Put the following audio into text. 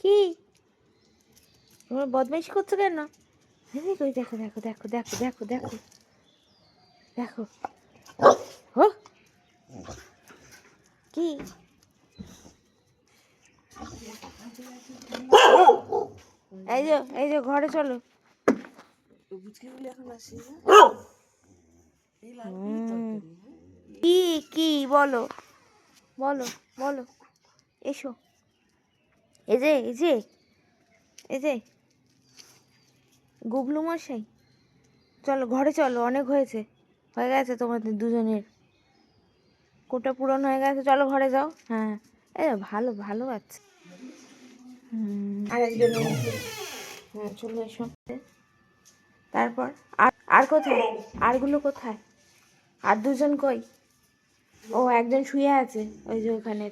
কি তোমরা বদমাইশি করছো কেন? দেখো দেখো দেখো দেখো দেখো দেখো দেখো দেখো ও কি এই যে ঘরে চলো। কি কি বলো বলো বলো, এসো। এই যে এই যে এই যে গুবলু মশাই, চলো ঘরে চলো, অনেক হয়ে গেছে তোমাদের দুজনের, কোটা পূরণ হয়ে গেছে, চলো ঘরে যাও। হ্যাঁ ভালো ভালো আছে। আর একজন, হ্যাঁ চলে এসো। তারপর আর আর কোথায়, আরগুলো কোথায়, আর দুজন কই? ও একজন শুয়ে আছে ওই যে ওখানে।